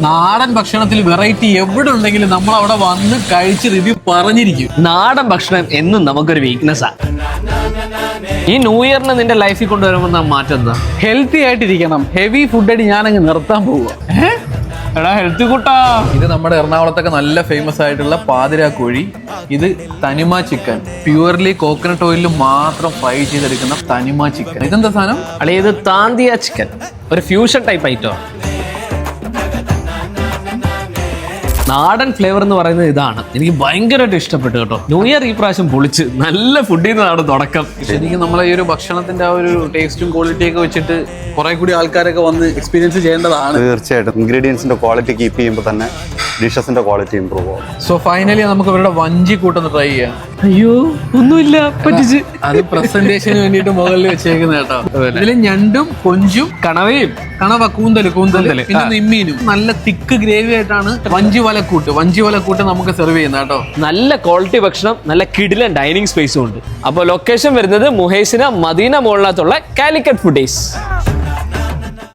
നാടൻ ഭക്ഷണത്തിൽ വെറൈറ്റി എവിടെ ഉണ്ടെങ്കിലും നമ്മൾ അവിടെ വന്ന് കഴിച്ച് റിവ്യൂ പറഞ്ഞിരിക്കും. നാടൻ ഭക്ഷണം എന്നും നമുക്കൊരു വീക്ക്നെസ്സാ. ഈ ന്യൂ ഇയറിന് നിന്റെ ലൈഫിൽ കൊണ്ടുവരുമ്പോൾ മാറ്റം എന്താ? ഹെൽത്തി ആയിട്ടിരിക്കണം. ഹെവി ഫുഡ് അടി ഞാനങ്ങ് നിർത്താൻ പോവുക. എടാ ഹെൽത്തി കൂട്ടാ. ഇത് നമ്മുടെ എറണാകുളത്തൊക്കെ നല്ല ഫേമസ് ആയിട്ടുള്ള പാതിരാ കോഴി. ഇത് തനിമ ചിക്കൻ, പ്യുവർലി കോക്കനട്ട് ഓയിലിൽ മാത്രം ഫ്രൈ ചെയ്തെടുക്കുന്ന തനിമ ചിക്കൻ. ഇതെന്താ സാധനം? അല്ലെ ഇത് താന്തിയ ചിക്കൻ, ഒരു ഫ്യൂഷൻ ടൈപ്പ് ഐറ്റം. നാടൻ ഫ്ലേവർ എന്ന് പറയുന്നത് ഇതാണ്. എനിക്ക് ഭയങ്കരമായിട്ട് ഇഷ്ടപ്പെട്ടു കേട്ടോ. ന്യൂ ഇയർ ഈ പ്രാവശ്യം പൊളിച്ച് നല്ല ഫുഡിൽ നിന്നാണ് തുടക്കം. ശരിക്കും നമ്മളെ ഈ ഒരു ഭക്ഷണത്തിന്റെ ആ ഒരു ടേസ്റ്റും ക്വാളിറ്റിയും ഒക്കെ വെച്ചിട്ട് കുറെ കൂടി ആൾക്കാരൊക്കെ വന്ന് എക്സ്പീരിയൻസ് ചെയ്യേണ്ടതാണ്. തീർച്ചയായിട്ടും ഇൻഗ്രീഡിയൻസിന്റെ ക്വാളിറ്റി കീപ്പ് ചെയ്യുമ്പോൾ തന്നെ ഡിഷസിന്റെ ക്വാളിറ്റി ഇംപ്രൂവ് ആവും. സോ ഫൈനലി നമുക്ക് ഇവരുടെ വഞ്ചി കൂട്ടൊന്ന് ട്രൈ ചെയ്യാം. അയ്യോ ഒന്നുമില്ല, പറ്റിച്ച്. അത് പ്രസന്റേഷന് വേണ്ടിയിട്ട് മുകളിൽ വെച്ചേക്കുന്ന കേട്ടോ. ഇതിൽ ഞണ്ടും കൊഞ്ചും കണവയും കണവ കൂന്തല് പിന്നെ നിമ്മീനും നല്ല തിക്ക് ഗ്രേവി ആയിട്ടാണ് വഞ്ചി വലക്കൂട്ട് നമുക്ക് സെർവ് ചെയ്യുന്നത് കേട്ടോ. നല്ല ക്വാളിറ്റി ഭക്ഷണം, നല്ല കിടിലൻ ഡൈനിങ് സ്പേസും ഉണ്ട്. അപ്പോൾ ലൊക്കേഷൻ വരുന്നത് മുഹേസിന മദീന മോളിനകത്തുള്ള കാലിക്കറ്റ് ഫുഡേസ്.